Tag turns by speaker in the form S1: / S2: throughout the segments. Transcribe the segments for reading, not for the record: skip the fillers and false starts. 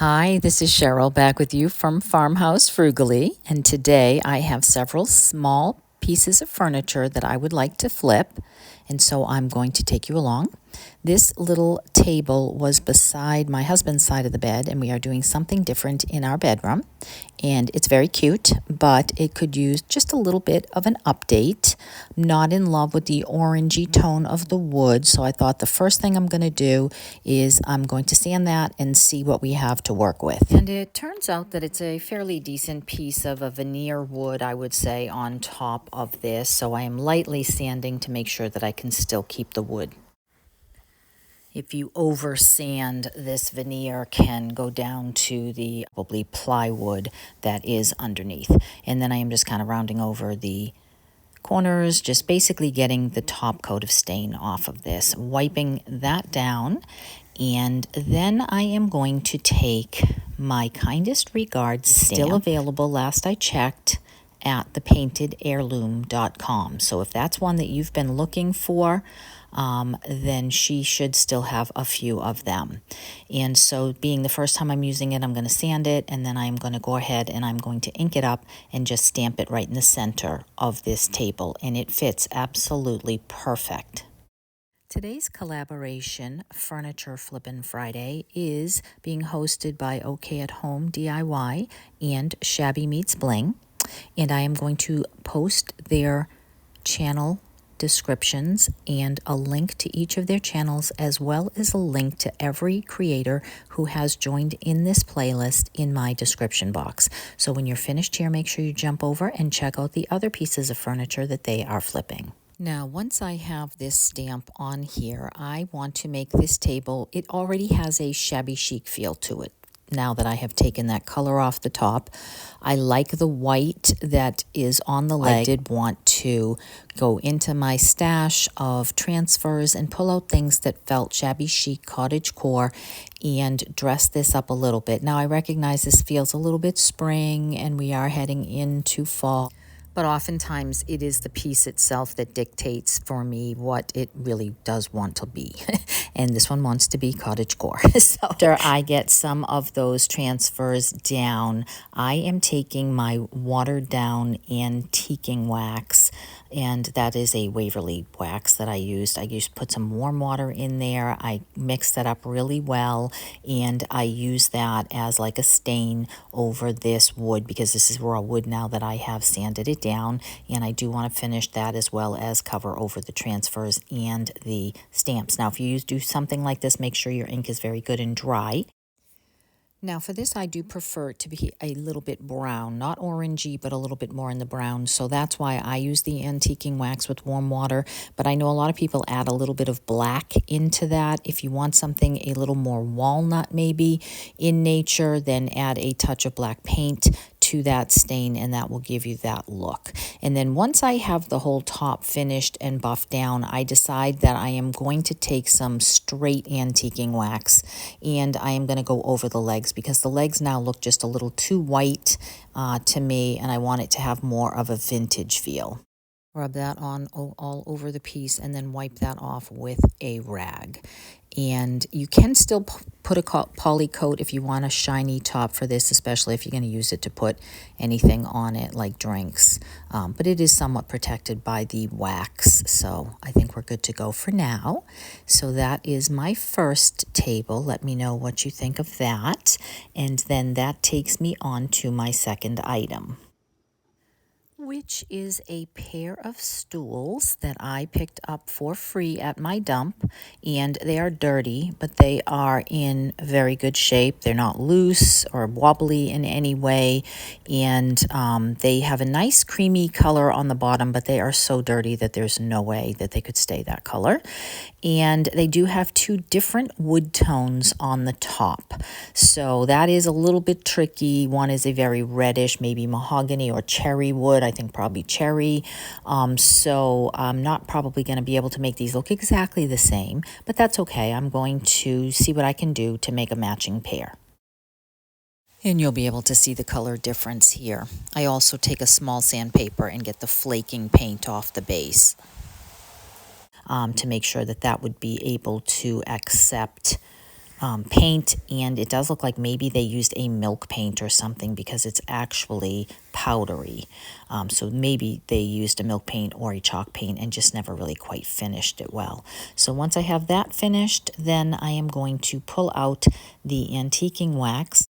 S1: Hi, this is Cheryl back with you from Farmhouse Frugally, and today I have several small pieces of furniture that I would like to flip, and so I'm going to take you along. This little table was beside my husband's side of the bed, and we are doing something different in our bedroom, and it's very cute, but it could use just a little bit of an update. I'm not in love with the orangey tone of the wood, so I thought the first thing I'm going to do is I'm going to sand that and see what we have to work with. And it turns out that it's a fairly decent piece of a veneer wood, I would say, on top of this, so I am lightly sanding to make sure that I can still keep the wood. If you over sand, this veneer can go down to the probably plywood that is underneath. And then I am just kind of rounding over the corners, just basically getting the top coat of stain off of this, wiping that down. And then I am going to take my Kindest Regards stamp, still available last I checked, at thepaintedheirloom.com. So if that's one that you've been looking for, then she should still have a few of them. And so being the first time I'm using it, I'm going to sand it, and then I'm going to go ahead and I'm going to ink it up and just stamp it right in the center of this table, and it fits absolutely perfect. Today's collaboration, Furniture Flippin' Friday, is being hosted by OK at Home DIY and Shabby Meets Bling, and I am going to post their channel descriptions and a link to each of their channels, as well as a link to every creator who has joined in this playlist in my description box. So when you're finished here, make sure you jump over and check out the other pieces of furniture that they are flipping. Now, once I have this stamp on here, I want to make this table, it already has a shabby chic feel to it. Now that I have taken that color off the top, I like the white that is on the leg. I did want to go into my stash of transfers and pull out things that felt shabby chic, cottagecore, and dress this up a little bit. Now I recognize this feels a little bit spring and we are heading into fall, but oftentimes it is the piece itself that dictates for me what it really does want to be. And this one wants to be cottagecore. So after I get some of those transfers down, I am taking my watered down antiquing wax, and that is a Waverly wax that I used. Put some warm water in there. I mixed that up really well, and I use that as like a stain over this wood, because this is raw wood now that I have sanded it down, and I do want to finish that as well as cover over the transfers and the stamps. Now, if you do something like this, make sure your ink is very good and dry. Now for this, I do prefer it to be a little bit brown, not orangey, but a little bit more in the brown. So that's why I use the antiquing wax with warm water. But I know a lot of people add a little bit of black into that. If you want something a little more walnut maybe in nature, then add a touch of black paint to that stain, and that will give you that look. And then once I have the whole top finished and buffed down, I decide that I am going to take some straight antiquing wax, and I am going to go over the legs, because the legs now look just a little too white to me, and I want it to have more of a vintage feel. Rub that on all over the piece and then wipe that off with a rag. And you can still put a poly coat if you want a shiny top for this, especially if you're going to use it to put anything on it like drinks. But it is somewhat protected by the wax, so I think we're good to go for now. So that is my first table. Let me know what you think of that. And then that takes me on to my second item, which is a pair of stools that I picked up for free at my dump. And they are dirty, but they are in very good shape. They're not loose or wobbly in any way. And they have a nice creamy color on the bottom, but they are so dirty that there's no way that they could stay that color. And they do have two different wood tones on the top. So that is a little bit tricky. One is a very reddish, maybe mahogany or cherry wood. I think probably cherry. So I'm not probably going to be able to make these look exactly the same, but that's okay. I'm going to see what I can do to make a matching pair. And you'll be able to see the color difference here. I also take a small sandpaper and get the flaking paint off the base to make sure that that would be able to accept paint, and it does look like maybe they used a milk paint or something because it's actually powdery. So maybe they used a milk paint or a chalk paint and just never really quite finished it well. So once I have that finished, then I am going to pull out the antiquing wax.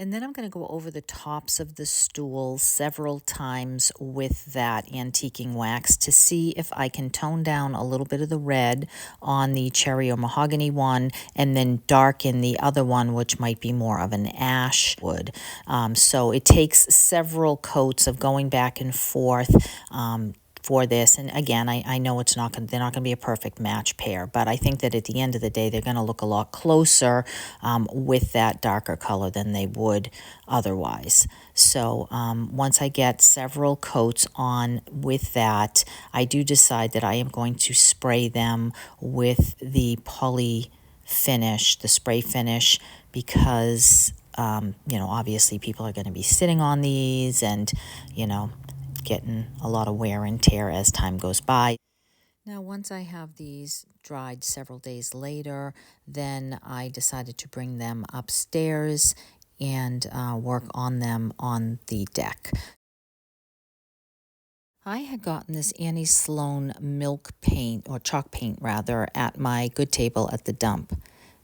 S1: And then I'm going to go over the tops of the stool several times with that antiquing wax to see if I can tone down a little bit of the red on the cherry or mahogany one and then darken the other one, which might be more of an ash wood. So it takes several coats of going back and forth for this. And again, I know they're not going to be a perfect match pair, but I think that at the end of the day, they're going to look a lot closer with that darker color than they would otherwise. So once I get several coats on with that, I do decide that I am going to spray them with the poly finish, the spray finish, because obviously people are going to be sitting on these and, getting a lot of wear and tear as time goes by. Now, once I have these dried several days later, then I decided to bring them upstairs and work on them on the deck. I had gotten this Annie Sloan milk paint, or chalk paint rather, at my good table at the dump.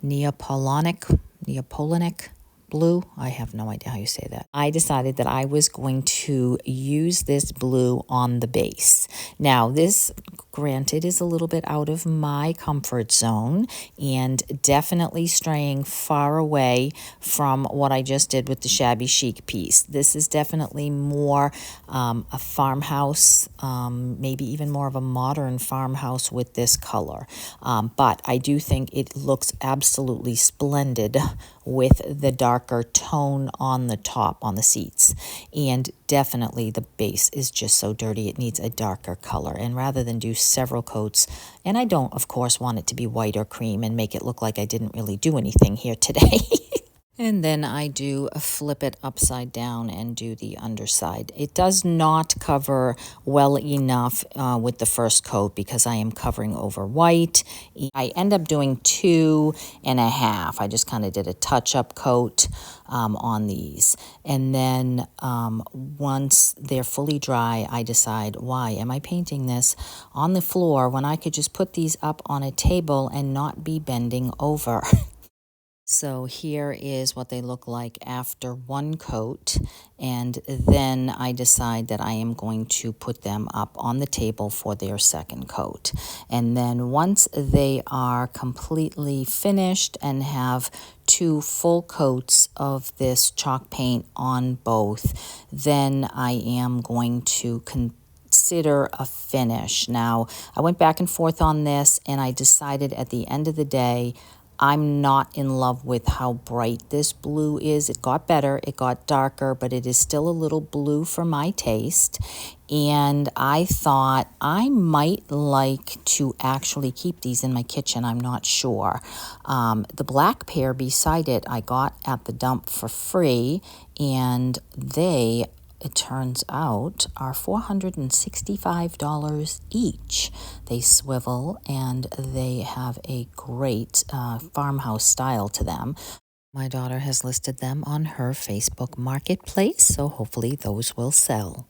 S1: Neapolitanic blue. I have no idea how you say that. I decided that I was going to use this blue on the base. Now, this, granted, is a little bit out of my comfort zone and definitely straying far away from what I just did with the shabby chic piece. This is definitely more a farmhouse, maybe even more of a modern farmhouse with this color. But I do think it looks absolutely splendid with the darker tone on the top, on the seats. And definitely the base is just so dirty, it needs a darker color. And rather than do several coats, and I don't, of course, want it to be white or cream and make it look like I didn't really do anything here today. And then I do flip it upside down and do the underside. It does not cover well enough with the first coat because I am covering over white. I end up doing 2.5. I just kind of did a touch-up coat on these. And then once they're fully dry, I decide, why am I painting this on the floor when I could just put these up on a table and not be bending over? So here is what they look like after one coat, and then I decide that I am going to put them up on the table for their second coat. And then once they are completely finished and have 2 full coats of this chalk paint on both, then I am going to consider a finish. Now, I went back and forth on this, and I decided at the end of the day, I'm not in love with how bright this blue is. It got better, it got darker, but it is still a little blue for my taste. And I thought I might like to actually keep these in my kitchen. I'm not sure. The black pair beside it I got at the dump for free, and they, it turns out, are $465 each. They swivel and they have a great farmhouse style to them. My daughter has listed them on her Facebook marketplace, so hopefully those will sell.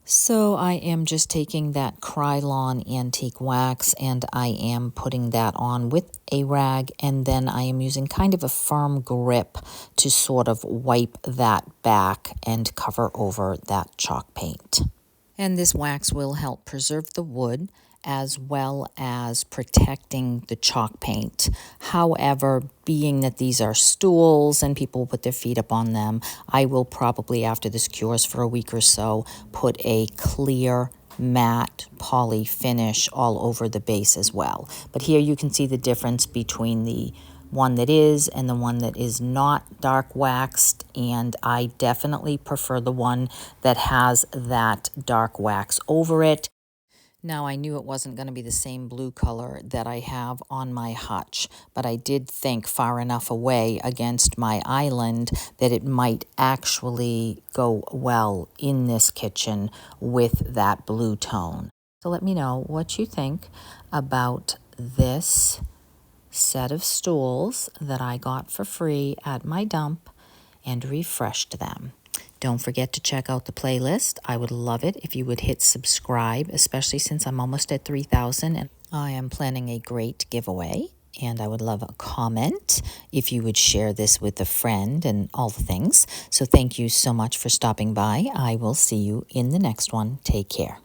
S1: So I am just taking that Krylon antique wax and I am putting that on with a rag, and then I am using kind of a firm grip to sort of wipe that back and cover over that chalk paint. And this wax will help preserve the wood as well as protecting the chalk paint. However, being that these are stools and people put their feet up on them, I will probably, after this cures for a week or so, put a clear matte poly finish all over the base as well. But here you can see the difference between the one that is and the one that is not dark waxed, and I definitely prefer the one that has that dark wax over it. Now, I knew it wasn't going to be the same blue color that I have on my hutch, but I did think far enough away against my island that it might actually go well in this kitchen with that blue tone. So let me know what you think about this set of stools that I got for free at my dump and refreshed them. Don't forget to check out the playlist. I would love it if you would hit subscribe, especially since I'm almost at 3,000 and I am planning a great giveaway. And I would love a comment if you would share this with a friend and all the things. So thank you so much for stopping by. I will see you in the next one. Take care.